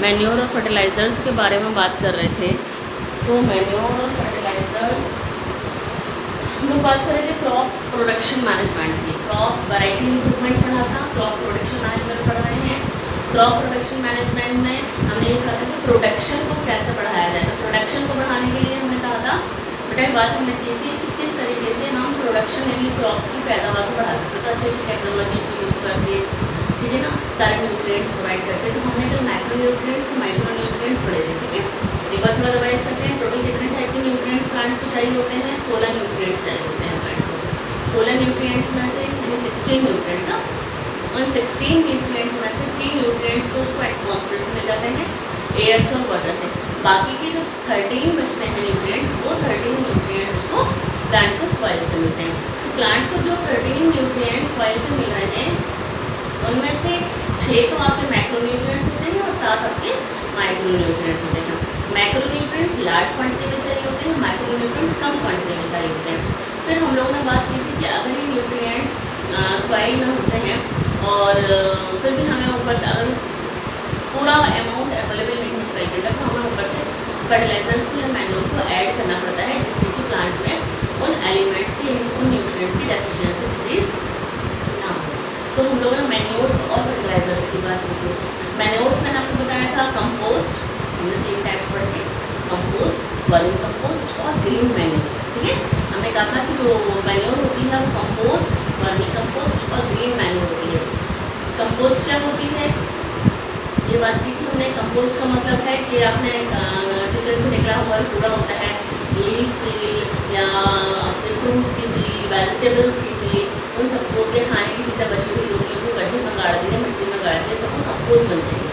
Manure और fertilisers के बारे में बात कर रहे थे। तो मैन्योर और फर्टिलाइज़र्स हम लोग बात कर रहे थे क्रॉप प्रोडक्शन मैनेजमेंट की। क्रॉप वैरायटी इम्प्रूवमेंट पढ़ा था, क्रॉप प्रोडक्शन मैनेजमेंट पढ़ रहे हैं। क्रॉप प्रोडक्शन मैनेजमेंट में हमने ये कहा था कि प्रोडक्शन को कैसे बढ़ाया जाए। तो प्रोडक्शन को बढ़ाने के लिए हमने कहा था, बेटा बात हमने की थी कि किस तरीके से हम प्रोडक्शन यानी क्रॉप की पैदावार को बढ़ा सकते हैं। तो अच्छी अच्छी टेक्नोलॉजीज को यूज़ करके, ठीक है ना, सारे न्यूट्रिएंट्स प्रोवाइड करके। तो हमने कल माइक्रो न्यूट्रिएंट्स और माइक्रो न्यूट्रिएंट्स पढ़े थे, ठीक है। एक बार थोड़ा रिवाइज करते हैं। टोटल कितने टाइप के न्यूट्रिएंट्स प्लांट्स को चाहिए होते हैं? 16 न्यूट्रिएंट्स चाहिए होते हैं प्लांट्स को। 16 न्यूट्रिएंट्स में से यानी 16 न्यूट्रिएंट्स ना, उन 16 न्यूट्रिएंट्स में से 3 न्यूट्रिएंट्स तो उसको एटमॉस्फेयर से मिल जाते हैं, एयर से और वाटर से। बाकी के जो 13 बचते हैं न्यूट्रिएंट्स, वो 13 न्यूट्रिएंट्स उसको प्लांट को सॉइल से मिलते हैं। तो प्लांट को जो 13 न्यूट्रिएंट्स सॉइल से मिल रहे हैं, उनमें से 6 तो आपके मैक्रो न्यूट्रिएंट्स होते हैं और 7 आपके माइक्रो न्यूट्रिएंट्स होते हैं। मैक्रो न्यूट्रिएंट्स लार्ज क्वांटिटी में चाहिए होते हैं, माइक्रो न्यूट्रिएंट्स कम क्वांटिटी में चाहिए होते हैं। फिर हम लोगों ने बात की थी कि अगर ये न्यूट्रिएंट्स सॉइल में होते हैं और फिर भी हमें ऊपर से अगर पूरा अमाउंट अवेलेबल नहीं है सॉइल के अंदर, तो हमें ऊपर से फर्टिलाइजर्स की या मैन्योर को ऐड करना पड़ता है, जिससे कि प्लांट में उन एलिमेंट्स की, उन न्यूट्रिएंट्स की डेफिशिएंसी डिजीज ना हो। तो हम लोगों ने मैन्योर्स और फर्टिलाइजर्स की बात की थी। मैन्योर्स मैंने आपको बताया था कंपोस्ट, हमने 3 टाइप्स पढ़े थे, कंपोस्ट, वर्मी कंपोस्ट और ग्रीन मैन्योर, ठीक है। हमने कहा था कि जो मैन्योर होती है वो कंपोस्ट, वर्मी कंपोस्ट और ग्रीन मैन्योर होती है। कंपोस्ट क्या होती है, ये बात की थी हमने। कंपोस्ट का मतलब है कि आपने किचन से निकला हुआ कूड़ा होता है, लीफ पील या आपके फ्रूट्स की पील, वेजिटेबल्स की पील, उन सबको के खाने की चीज़ें बची हुई होती है, वो गड्ढे में गाड़ दिए, मिट्टी में गाड़ दिए, तो वो कंपोस्ट बन जाएंगे।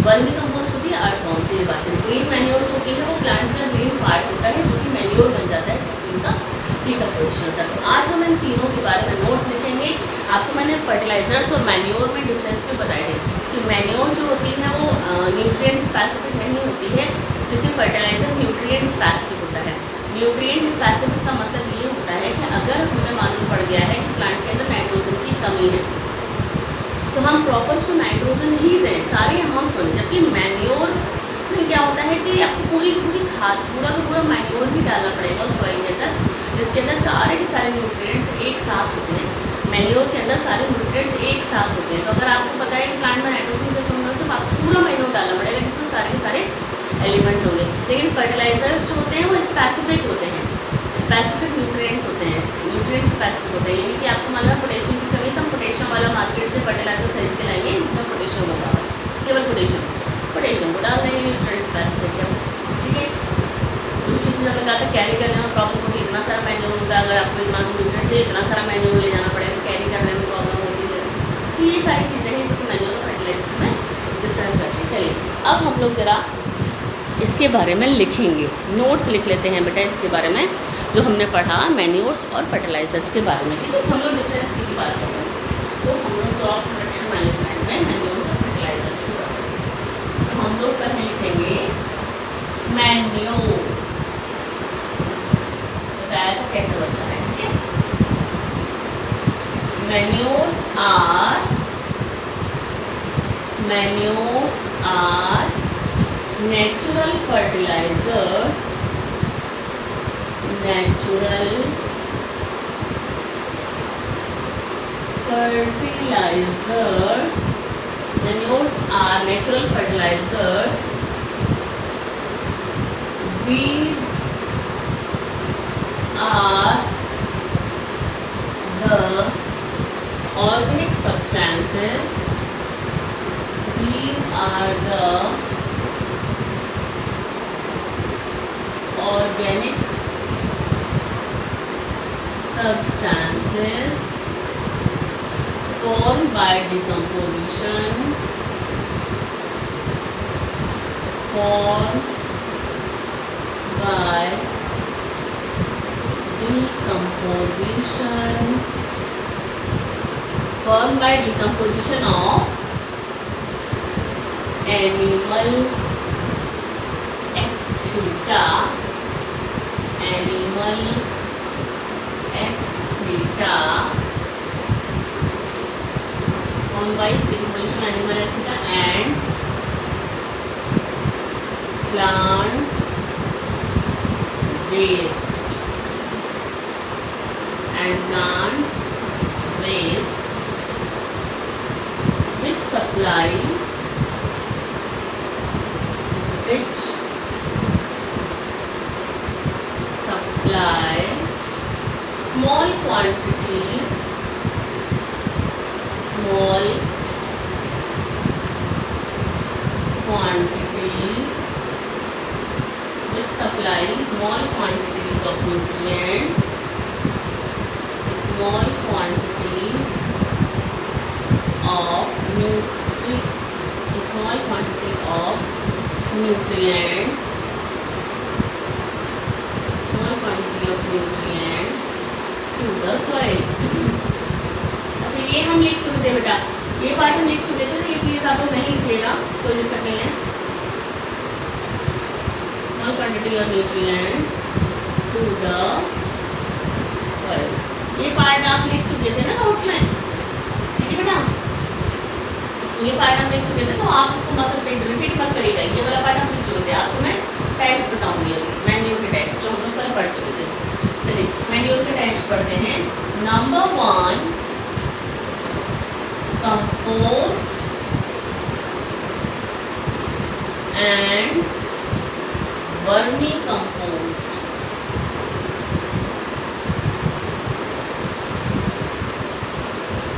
वर्मी कंपोस्ट होती है अर्थवॉर्म से, ये बात है। ग्रीन मैन्योर होती है वो प्लांट्स का ग्रीन पार्ट होता है, जो कि मैन्योर बन जाता है क्योंकि उनका डिकम्पोजिशन होता है। तो आज हम इन तीनों के बारे में नोट्स लिखेंगे। आपको मैंने फर्टिलाइजर्स और मैन्योर में डिफरेंस भी बताए थे कि मैन्योर जो होती है वो न्यूट्रिएंट स्पेसिफिक नहीं होती है, जबकि फर्टिलाइजर न्यूट्रिएंट स्पेसिफिक होता है। न्यूट्रिएंट स्पेसिफिक का मतलब ये होता है कि अगर हमें मालूम पड़ गया है कि प्लांट के अंदर नाइट्रोजन की कमी है, तो हम प्रॉपर उसको नाइट्रोजन ही दें, सारे अमाउंट को दें। जबकि मैन्योर में क्या होता है कि आपको पूरी की पूरी खाद, पूरा का पूरा मैन्योर ही डालना पड़ेगा उस सॉइल के अंदर, जिसके अंदर सारे के सारे न्यूट्रिएंट्स एक साथ होते हैं। मैन्योर के अंदर सारे न्यूट्रिएंट्स एक साथ होते हैं। तो अगर आपको पता है कि प्लांट में नाइट्रोजन की कमी हो, तो आपको पूरा मैन्योर डालना पड़ेगा, जिसमें सारे के सारे एलिमेंट्स होंगे। लेकिन फर्टिलाइजर्स जो होते हैं वो स्पेसिफिक होते हैं, स्पेसिफिक न्यूट्रिएंट्स होते हैं, न्यूट्रिएंट स्पेसिफिक होते हैं। यानी कि आपको मान लो पोटेशियम की कमी, तो हम पोटेशियम वाला मार्केट से फर्टिलाइजर खरीद के लाएंगे जिसमें पोटेशियम होगा, बस केवल पोटेशियम को डाल देंगे, न्यूट्रिएंट स्पेसिफिक है, ठीक है। दूसरी चीज़ हमने कहा था कैरी करने में प्रॉब्लम होती है, इतना सारा मैन्योर होता है, अगर आपको इतना सा न्यूट्रिएंट चाहिए, इतना सारा मैन्योर ले जाना पड़ेगा, तो कैरी करने में प्रॉब्लम होती है। तो ये सारी चीज़ें हैं जो कि मैन्योर और फर्टिलाइजर्स में डिफरेंस करती हैं। चलिए अब हम लोग ज़रा इसके बारे में लिखेंगे, नोट्स लिख लेते हैं बेटा इसके बारे में जो हमने पढ़ा मैन्योर्स और फर्टिलाइजर्स के बारे में, ठीक है। हम लोग डिफरेंस की बात कर रहे हैं, तो हम लोग क्रॉप प्रोडक्शन मैनेजमेंट में मैन्योर्स और फर्टिलाइजर्स की बात करें। तो हम लोग पहले लिखेंगे मैन्योर, बताया था कैसे बनता है, ठीक है। Manures are natural fertilizers, manures are natural fertilizers. These are the organic substances. These are the organic substances formed by decomposition, of animal excreta, formed by decomposition animal excreta and plant waste and plant wastes which supply small quantities which supply small quantities of nutrients, small quantities of small quantity of nutrients, small quantity of nutrients to the soil. अच्छा, ये हम लिख चुके थे बेटा, ये part हम लिख चुके थे, तो ये प्लीज आप लोग नहीं लिखिएगा, कोई दिक्कत नहीं है. Small quantity of nutrients to the soil, ये पार्ट आप लिख चुके थे ना नोट्स में, ठीक है बेटा, ये पार्ट हम लिख चुके थे, तो आप इसको मत रिपीट मत करिएगा. ये वाला पार्ट हम लिख चुके थे. आपको मैं टाइप्स बताऊंगी अभी, मैन्यूर के टाइप्स जो हम लोग कल पढ़ चुके थे. चलिए मैन्यूर के टाइप्स पढ़ते हैं. Number 1, compost and vermi compost.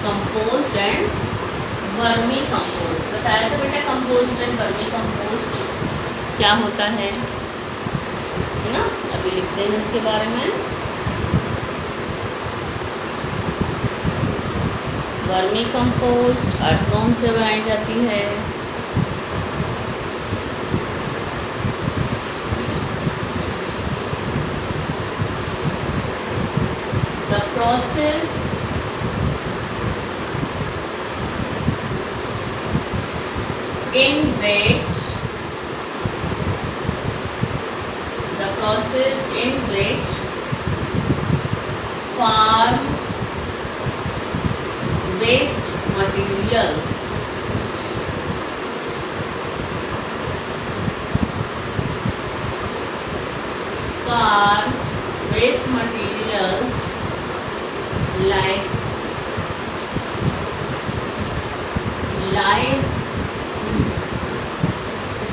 Compost and vermi compost बताया था बेटा. कंपोस्ट एंड वर्मी कंपोस्ट क्या होता है ना, अभी लिखते हैं इसके बारे में. वर्मी कंपोस्ट अर्थवॉर्म से बनाई जाती है. The process in which farm waste materials like live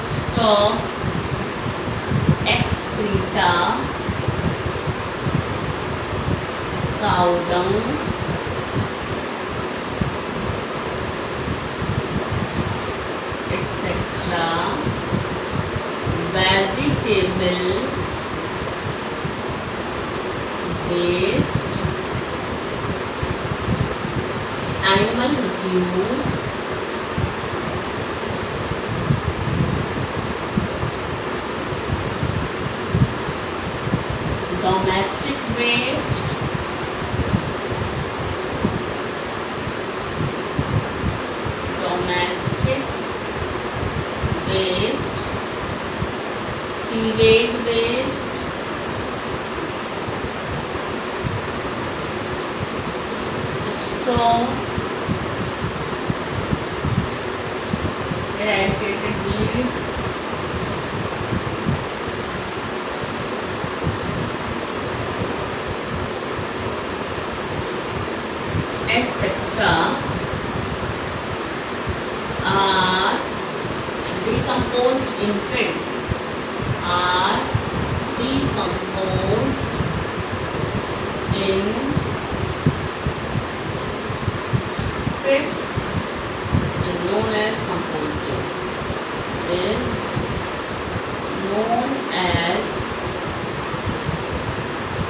stock, excreta, cow dung, etc., vegetable waste, animal refuse, domestic waste, sewage waste, straw, eradicated weeds, etc. are decomposed in pits. Is known as composting. Is known as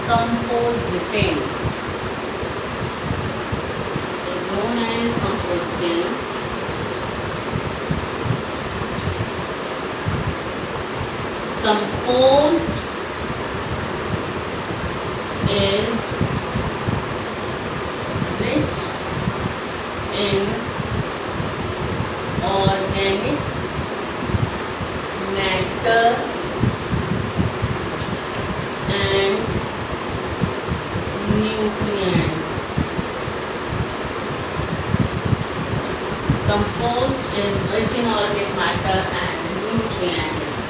composting. Is known as composting. Compost is rich in organic matter and nutrients. Compost is rich in organic matter and nutrients.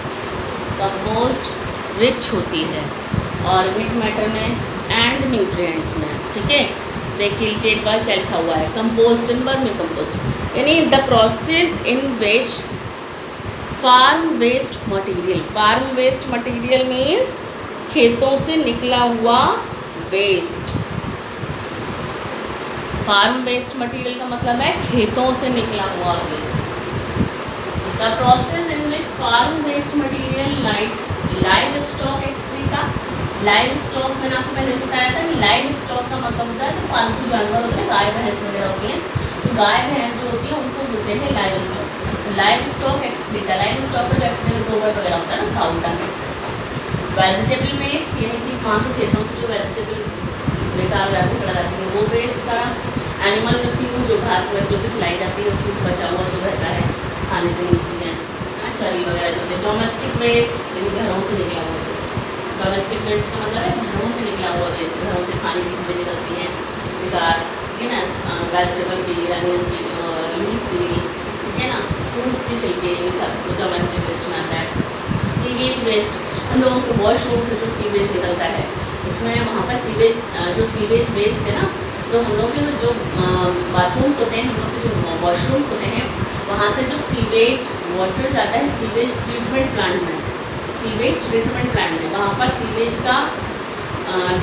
Compost rich होती है organic matter में and nutrients में, ठीक है। देखिए लीजिए एक बार क्या लिखा हुआ है, कंपोस्ट इन वर्मी कंपोस्ट, यानी the process in which farm waste material means खेतों से निकला हुआ वेस्ट। फार्म वेस्ट मटेरियल का मतलब है खेतों से निकला हुआ waste. The process in which farm waste material livestock excreta, livestock मैंने आपको पहले बताया था कि लाइव स्टॉक का मतलब होता है जो पालतू जानवर होते हैं, गाय भैंस वगैरह होती हैं, तो गाय भैंस जो होती है उनको बोलते हैं live stock. Live stock excreta, live stock का जो एक्सक्रीट गोबर वगैरह होता है ना, काऊ डंग एक्सेट्रा। वेजिटेबल वेस्ट, यानी कि वहाँ से खेतों से जो वेजिटेबल बेकार हो जाती है, चला जाती है, वो वेस्ट सारा। एनिमल फ्यूज, जो घास वगैरह जो भी खिलाई जाती है उसमें से बचा हुआ जो रहता है खाने पीने की चीज़ें, चरी वगैरह जो होते हैं। डोमेस्टिक वेस्ट, यानी घरों से निकला हुआ वेस्ट। डोमेस्टिक वेस्ट का मतलब है घरों से निकला हुआ वेस्ट, घरों से खाने की चीज़ें निकलती हैं बेकार, ठीक है ना, वेजिटेबल भी, अनियन भी, लीफ भी, ठीक है ना, फ्रूट्स की छिलके, ये सब डोमेस्टिक वेस्ट में आता है। सीवेज वेस्ट, हम लोगों के वॉशरूम से जो सीवेज निकलता है उसमें वहाँ पर सीवेज, जो सीवेज वेस्ट है ना, जो हम लोग के जो बाथरूम्स होते हैं, हम लोग के जो वॉशरूम्स होते हैं, वहाँ से जो सीवेज वाटर जाता है सीवेज ट्रीटमेंट प्लांट में, सीवेज ट्रीटमेंट प्लांट में, वहाँ पर सीवेज का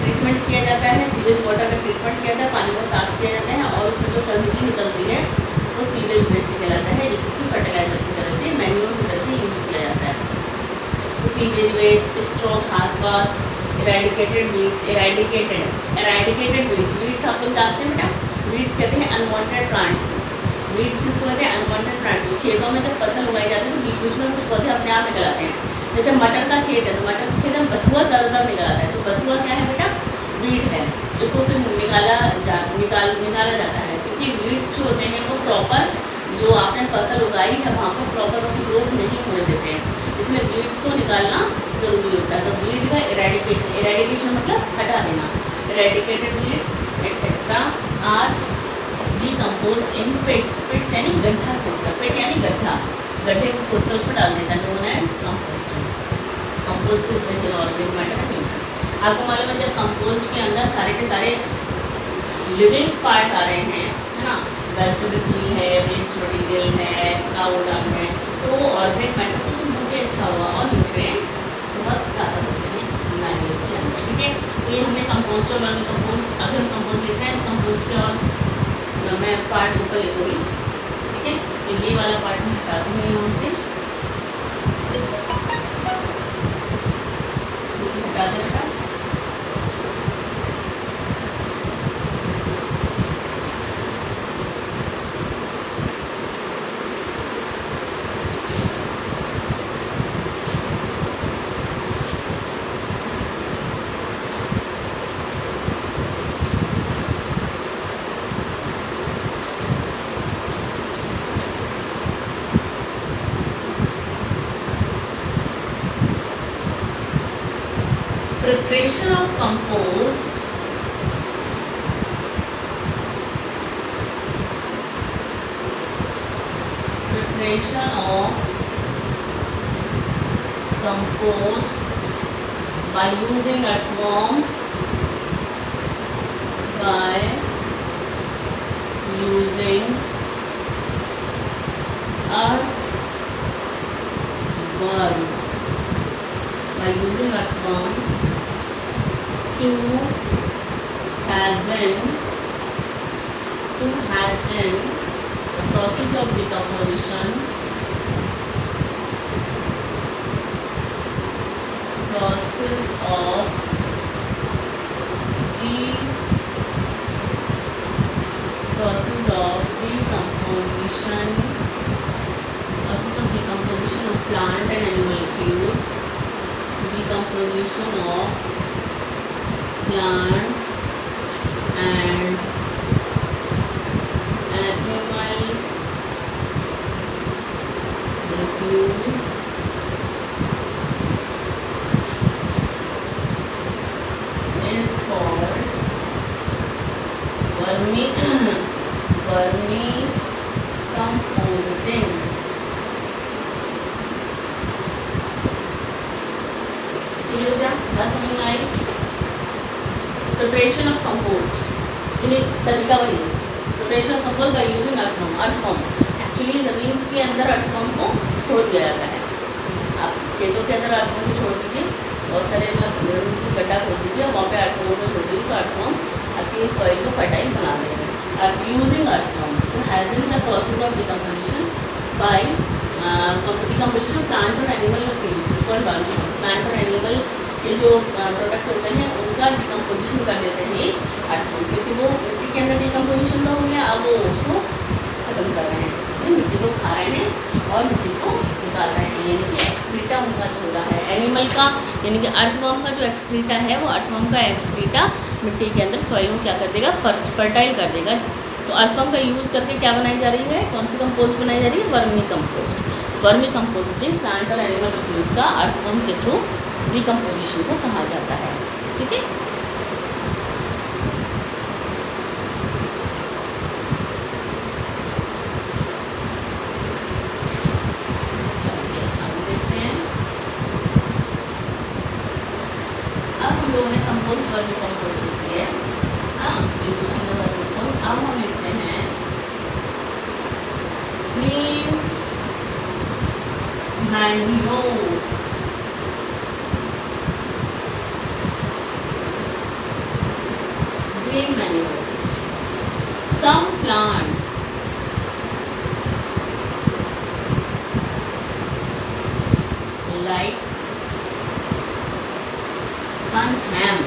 ट्रीटमेंट किया जाता है, सीवेज वाटर का ट्रीटमेंट किया जाता है, पानी को साफ़ किया जाता है और उसमें जो गंदगी निकलती है वो सीवेज वेस्ट कहलाता है, जिसको फर्टिलाइजर की तरह से, मैन्योर की तरह से यूज़ किया जाता है। तो सीवेज वेस्ट, स्ट्रॉ, घास वास, इरेडिकेटेड वीड्स, इरेडिकेटेड वीड्स आप लोग जानते हैं बेटा, वीड्स कहते हैं अनवांटेड प्लांट्स को। वीड्स किसको कहते हैं? अनवांटेड प्लांट्स को। खेतों में जब फसल उगाई जाती है तो बीच बीच में कुछ पौधे अपने आप निकल आते हैं, जैसे मटर का खेत है तो मटर के खेत में बथुआ ज़्यादातर निकल आता है, तो बथुआ क्या है बेटा? वीड है, जिसको फिर निकाला जाता है, क्योंकि वीड्स जो होते हैं वो प्रॉपर जो आपने फसल उगाई है वहाँ पर प्रॉपर उसकी ग्रोथ नहीं होने देते हैं, इसलिए वीड्स को निकालना ज़रूरी होता है। तो वीड का इरेडिकेशन मतलब हटा देना। Eradicated weeds etcetera are decomposed इन पिट्स यानी गड्ढा खोदकर, पिट यानी गड्ढा, गड्ढे को खोदकर उसमें डाल देता है, known as composting. Compost is rich in organic matter. आपको मालूम है जब कंपोस्ट के अंदर सारे के सारे लिविंग पार्ट आ रहे हैं, है ना, वेजिटेबल है, वेस्ट मटेरियल है, काऊ डंग है, तो वो ऑर्गेनिक मैटर तो उसमें बहुत ही अच्छा होगा और न्यूट्रिएंट्स बहुत ज़्यादा होते हैं मैन्योर के अंदर, ठीक है। तो ये हमने कंपोस्ट और वर्मी कंपोस्ट, अभी हम कंपोस्ट लिख रहे हैं तो कंपोस्ट के और मैं पार्ट्स ऊपर लिखूँगी, ठीक है। तो ये वाला पार्ट मैं हटा दूँगी यहाँ से, हटा दें बेटा। Preparation of compost by using earthworms, by using earthworms to hasten the process of decomposition, decomposition of plant and animal fuels, decomposition of plant and animal refuse is called vermicomposting. Clear हो गया? बात समझ में आई? Preparation of compost, तरीका वही है, preparation of compost by using earthworm. Earthworm actually ज़मीन के अंदर अर्थवर्म को छोड़ दिया जाता है। आप खेतों के अंदर अर्थवर्म को छोड़ दीजिए, बहुत सारे गड्ढा खोद दीजिए, वहाँ पे अर्थवर्म को छोड़ दीजिए, तो अर्थवर्म आपकी सॉइल को फर्टाइल बना देंगे। Using earthworm to hastening the process of decomposition by decomposition of plant और animal fuels is called vermi. Plant और एनिमल ये जो प्रोडक्ट होते हैं उनका डिकम्पोजिशन कर देते हैं ये अर्थवर्म, क्योंकि वो मिट्टी के अंदर डिकम्पोजिशन हो गया, अब वो उसको ख़त्म कर रहे हैं, मिट्टी को खा रहे हैं और मिट्टी को निकाल रहे हैं। यानी कि एक्सक्रीटा उनका जो हो रहा है एनिमल का, यानी कि अर्थवर्म का जो एक्सक्रीटा है वो अर्थवर्म का एक्सक्रीटा मिट्टी के अंदर सॉइल को क्या कर देगा, फर्टाइल कर देगा। तो अर्थवर्म का यूज़ करके क्या बनाई जा रही है, कौन सी कंपोस्ट बनाई जा रही है, vermi compost. Vermi composting plant और एनिमल रिफ्यूज़ का अर्थवर्म के थ्रू डिकम्पोजिशन को कहा जाता है। ठीक है, लोगों ने कंपोस्ट वर्मी कंपोस्ट लिखी है। हाँ, ये दूसरी नंबर कंपोस्ट। अब हम लिखते हैं green manure. Green manure, some plants like sun ham,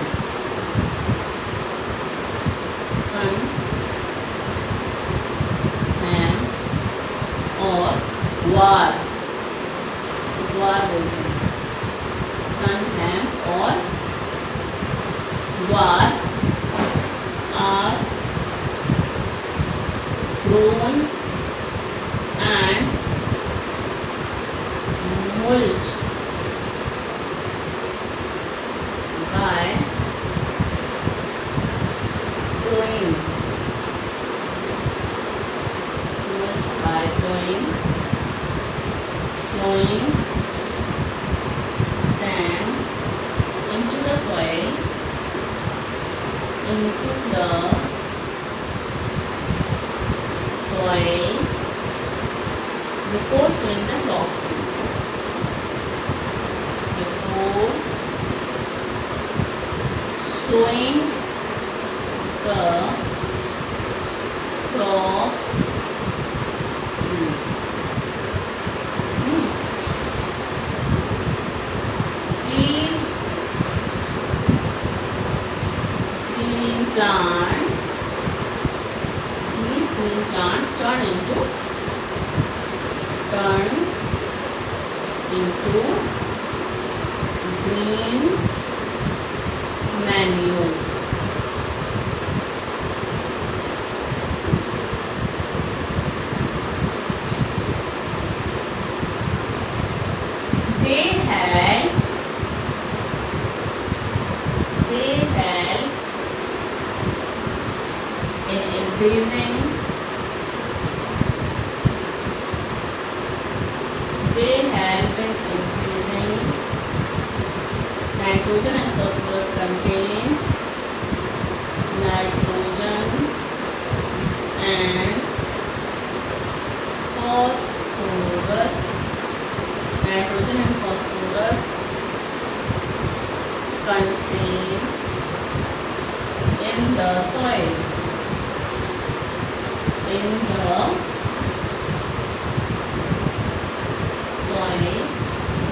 और ग्वार, ग्वार बोलते हैं, सन हैम और ग्वार are grown and mulched by growing, throwing them into the soil, before sowing the toxins. Before sowing the crop seeds. These green plants turn into green manure. They help in increasing nitrogen and phosphorus contain nitrogen and phosphorus contain in the soil,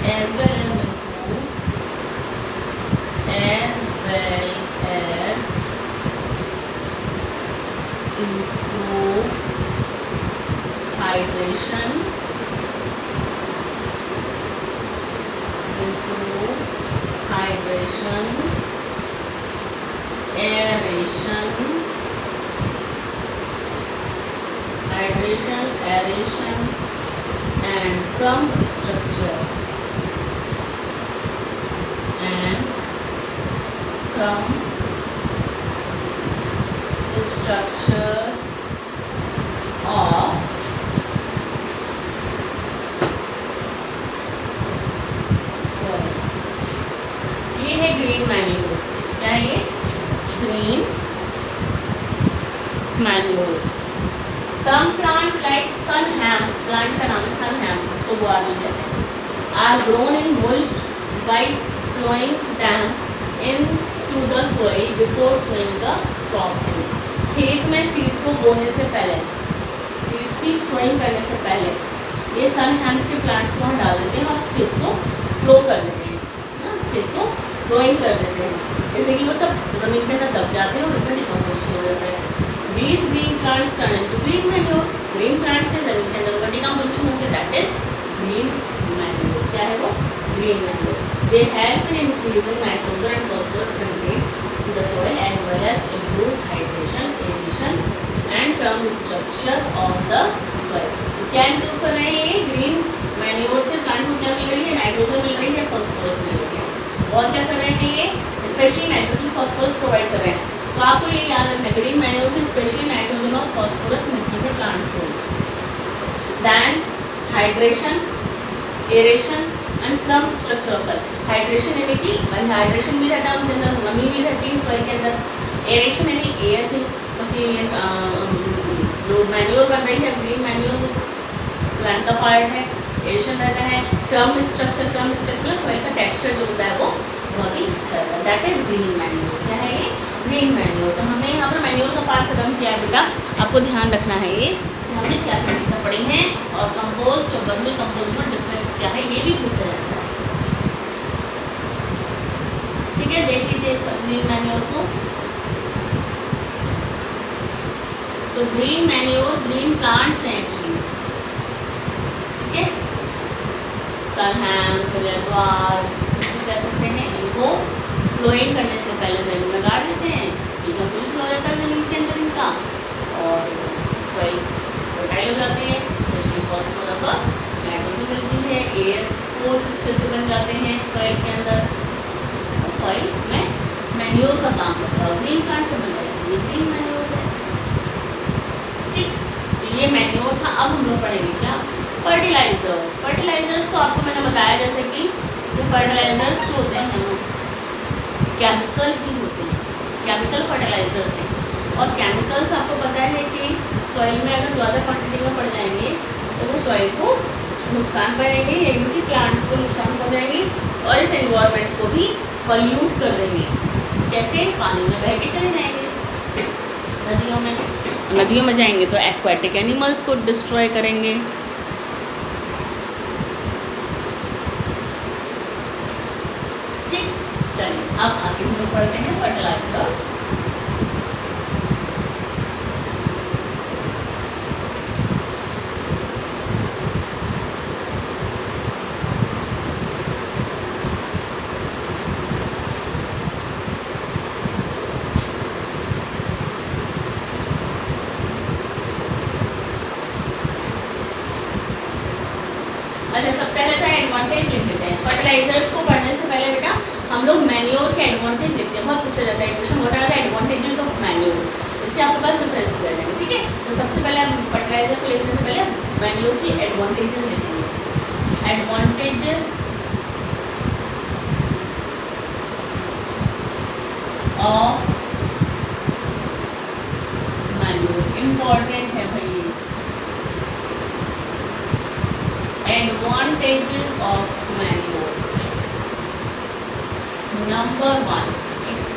as well as improve hydration, aeration and crumb structure of soil. Green manure. क्या है ये? Green manure. Some plants like sunhemp, plant का नाम है sunhemp, उसको गुआर भी कहते हैं, are grown in mulch by plowing them into the soil before sowing the crop seeds। खेत में सीड को बोने से पहले, सीड्स की सोइंग करने से पहले ये सनहैम के प्लांट्स को हम डाल देते हैं और खेत को ग्रो कर देते हैं, खेत को ग्रोइंग कर देते हैं, जैसे कि वो सब ज़मीन के अंदर दब जाते हैं और उनका डिकम्पोजिशन हो जाता है। These green plants turn into green manure। Green plants थे ज़मीन के अंदर, उनका डिकम्पोजिशन हो गया, दैट इज ग्रीन मैन्योर। क्या है वो? Green manure. They help in increasing nitrogen and phosphorus content in the soil as well as improve hydration, aeration and crumb structure of the soil. क्या इम्प्रूव कर रहे हैं ये? ग्रीन मैन्योर से plant को क्या मिल रही है? नाइट्रोजन मिल रही है, फॉस्फोरस मिल रही है, और क्या कर रहे हैं ये? स्पेशली नाइट्रोजन फॉस्फोरस प्रोवाइड कर रहे हैं। तो आपको ये याद रखना है, ग्रीन मैन्योर से स्पेशली नाइट्रोजन और फॉस्फोरस मिलती है प्लांट्स को। Then hydration, aeration and crumb structure of soil. Hydration यानी कि हाइड्रेशन भी रहता है उनके अंदर, नमी भी रहती है सॉइल के अंदर। एरेशन यानी एयर भी, क्योंकि जो मैन्योर बन रही है ग्रीन मैन्योर प्लांट का पार्ट है, एरेशन रहता है। क्रम स्ट्रक्चर सॉइल का टेक्सचर जो होता है वो बहुत ही अच्छा रहता है, दैट इज ग्रीन मैन्योर। क्या है ये? Green manure. तो हमने यहाँ पर मैन्योर का पार्ट खत्म किया बेटा, आपको ध्यान रखना है ये हमने क्या क्या चीज़ें पढ़ी हैं, और कंपोस्ट और वर्मी कंपोस्ट में डिफरेंस क्या है ये भी पूछा जाता है। ठीक है, देख लीजिए ग्रीन मैन्योर को। तो ग्रीन मैन्योर ग्रीन प्लांट्स हैं एक्चुअली, ठीक है, सनहैम, ग्वार कह सकते हैं। इनको फ्लोइंग करने से पहले ज़मीन में गाड़ देते हैं, डिकम्पोजिशन हो जाता है ज़मीन के अंदर इनका, और सॉइल फर्टाइल हो जाते हैं, स्पेशली फॉस्फोरस और नाइट्रोजन मिलती है, एयर पोर्स अच्छे से बन जाते हैं सॉइल के अंदर, और सॉइल में मैन्योर का काम करता है। ग्रीन प्लांट से बनता है इसलिए ग्रीन मैन्योर है। ठीक, तो ये मैन्योर था। अब हम लोग पढ़ेंगे क्या? फर्टिलाइजर्स। फर्टिलाइजर्स तो आपको मैंने बताया जैसे कि फर्टिलाइजर्स जो होते हैं वो केमिकल ही होते हैं, केमिकल फर्टिलाइजर्स हैं। और केमिकल्स आपको पता है कि सॉइल में अगर ज़्यादा क्वांटिटी में पड़ जाएंगे तो वो सॉइल को नुकसान पड़ेंगे, यानी कि प्लांट्स को नुकसान पहुँचाएंगे और इस एनवायरनमेंट को भी पॉल्यूट कर देंगे। कैसे? पानी में बह के चले जाएंगे, नदियों में जाएंगे तो एक्वाटिक एनिमल्स को डिस्ट्रॉय करेंगे। अब आगे हम लोग पढ़ते हैं फर्टिलाइजर्स। अच्छा, सब पहले तो एडवांटेज लिख लेते हैं। फर्टिलाइजर्स को पढ़ने से पहले बेटा हम लोग मैन्योर के एडवांटेज लिखते हैं, बहुत पूछा जाता है question, what are the advantages of manure, इससे आपके पास डिफरेंस भी आ जाएंगे। ठीक है, तो सबसे पहले हम फर्टिलाइजर को लिखने से पहले मैन्योर की एडवांटेजेस लिखेंगे। एडवांटेजेस ऑफ मैन्योर, इम्पॉर्टेंट है भाई। Advantages of manure. Number 1, it's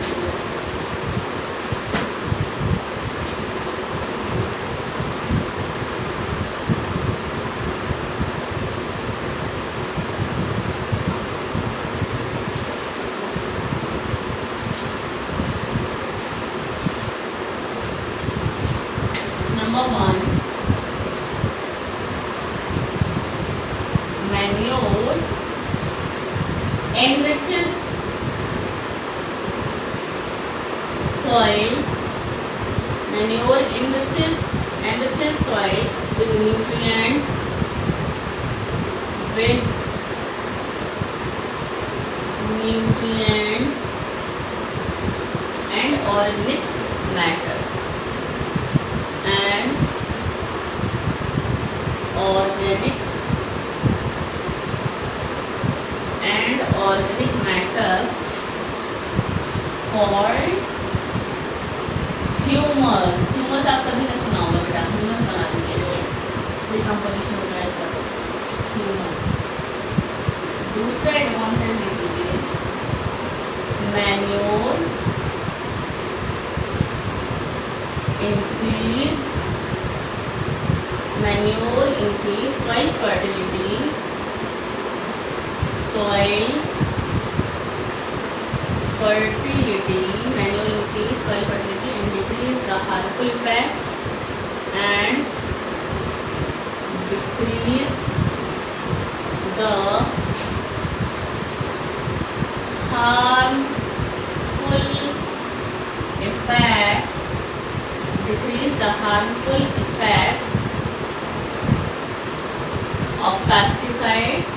number 1, manures enriches soil. Manure enriches soil with nutrients, and organic matter called humus. Humus आप सभी ने सुना होगा बेटा, ह्यूमस बना देंगे, डिकम्पोजिशन हो गया इसका ह्यूमस। दूसरा एडवांटेज देख लीजिए, manure increase soil fertility, manual increase soil fertility and decrease the harmful effects and decrease the harmful effects of pesticides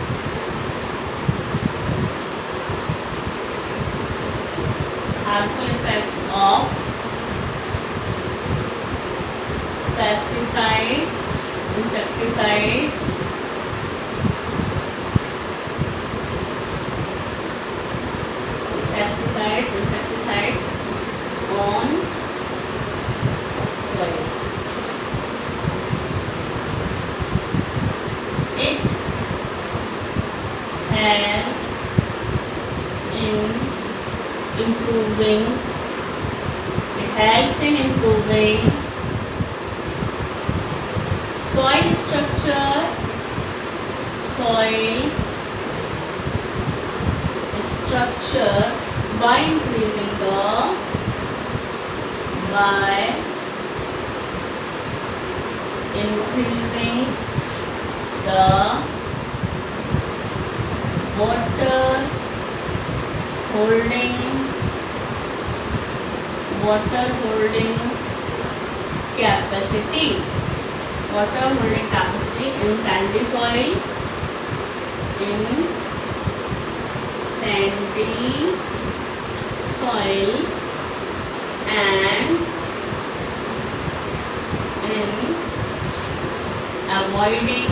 insecticides on soil. It helps in improving soil structure by increasing the water holding capacity in sandy soil and in avoiding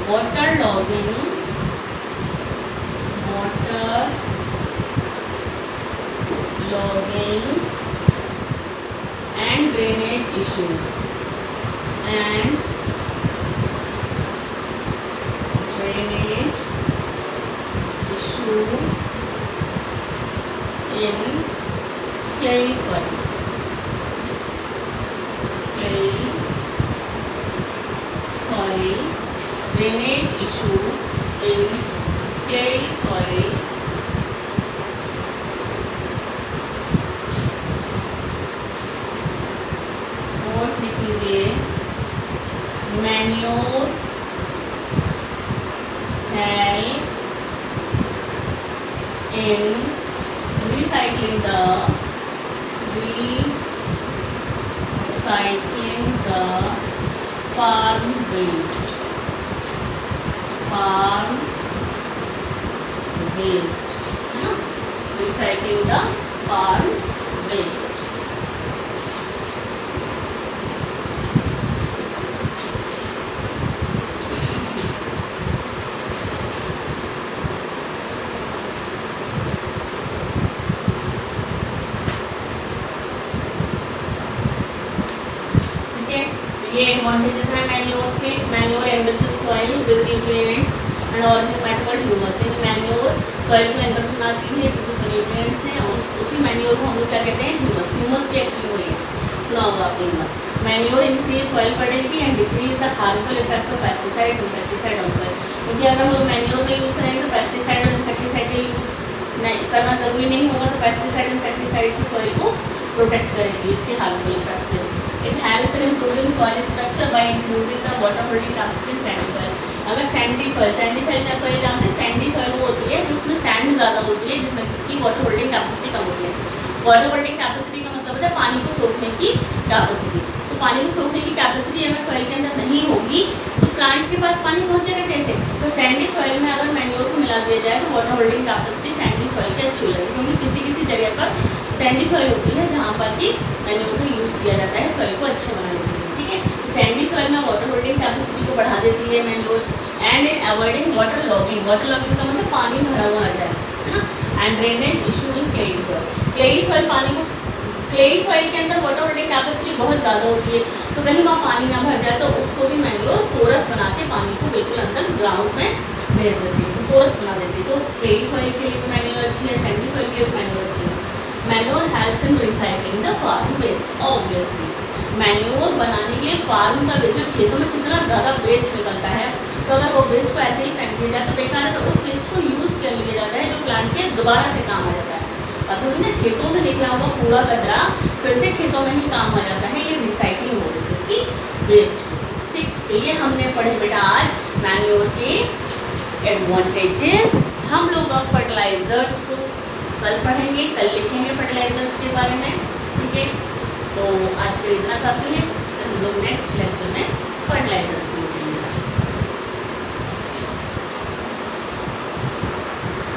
waterlogging and drainage issue in clay soil. Drainage issue in clay soil और लिख लीजिए, manure help in recycling the farm waste है ना, recycling the farm waste. ये advantages हैं manures के. Manure enriches soil with nutrients and organic matter called humus. यानी manure soil को एनरिच बनाती है, फिर उसमें न्यूट्रिएंट्स हैं, उसी मैन्योर को हम लोग क्या कहते हैं, ह्यूमस. ह्यूमस की एक्चुअली वही है, सुना होगा आपने humus. Manure increase soil fertility and decrease the harmful effect of pesticides insecticide on soil. क्योंकि अगर हम लोग मैन्योर में यूज़ करेंगे तो पेस्टिसाइड और इंसेक्टिसाइड का यूज़ करना ज़रूरी नहीं होगा, तो पेस्टिसाइड इंसेक्टिसाइड से सॉइल को प्रोटेक्ट करेंगे इसके हार्मफुल इफेक्ट से. It helps in improving soil structure by increasing the water holding capacity in sandy soil. अगर सैंडी सॉइल क्या सॉइल जानते हैं, सैंडी सॉइल वो होती है जिसमें सैंड ज़्यादा होती है, जिसमें किसकी वाटर होल्डिंग कैपेसिटी कम होती है. वाटर होल्डिंग कैपेसिटी का मतलब है पानी को सोखने की कैपेसिटी. तो पानी को सोखने की कैपेसिटी अगर सॉइल के अंदर नहीं होगी तो प्लांट्स के पास पानी पहुँचेगा कैसे. तो सैंडी सॉइल में अगर मैन्योर को मिला दिया जाए तो water holding capacity Sandy soil की अच्छी हो जाती है, क्योंकि किसी किसी जगह पर सैंडी सॉइल होती है जहाँ पर कि मैन्योर को यूज़ किया जाता है सॉइल को अच्छे बनाने के लिए. ठीक है, तो सैंडी सॉइल में वाटर होल्डिंग कैपेसिटी को बढ़ा देती है manure. And in avoiding water logging, water logging का मतलब पानी भरा हुआ आ जाए, है ना। And drainage issue in clayey soil, clayey soil पानी को, क्लेई सॉइल के अंदर वाटर होल्डिंग कैपेसिटी बहुत ज़्यादा होती है, तो कहीं वहाँ पानी ना भर जाए तो उसको भी मैन्योर पोरस बना के पानी को बिल्कुल अंदर ग्राउंड में भेज देती है, तो पोरस बना देती है। तो क्लेई सॉइल के लिए भी मैन्योर अच्छी है, सैंडी सॉइल के लिए भी मैन्योर अच्छी है। Manure helps in recycling the farm waste, obviously manure बनाने के लिए फार्म का वेस्ट में, खेतों में कितना ज़्यादा वेस्ट निकलता है, तो अगर वो वेस्ट को ऐसे ही फेंक दिया जाए तो बेकार है, तो उस वेस्ट को यूज़ कर लिया जाता है जो प्लांट के दोबारा से काम आ जाता है। मतलब ना खेतों से निकला हुआ कूड़ा कचरा फिर से खेतों में ही काम आ जाता है, ये रिसाइकलिंग हो गई इसकी वेस्ट की। ठीक, तो ये हमने पढ़े बेटा आज मैन्योर के एडवांटेजेस। हम लोग अब फर्टिलाइजर्स को कल पढ़ेंगे, कल लिखेंगे फर्टिलाइजर्स के बारे में, ठीक है। तो आज के लिए इतना काफ़ी है, फिर हम लोग नेक्स्ट लेक्चर में फर्टिलाइजर्स को लिखेंगे।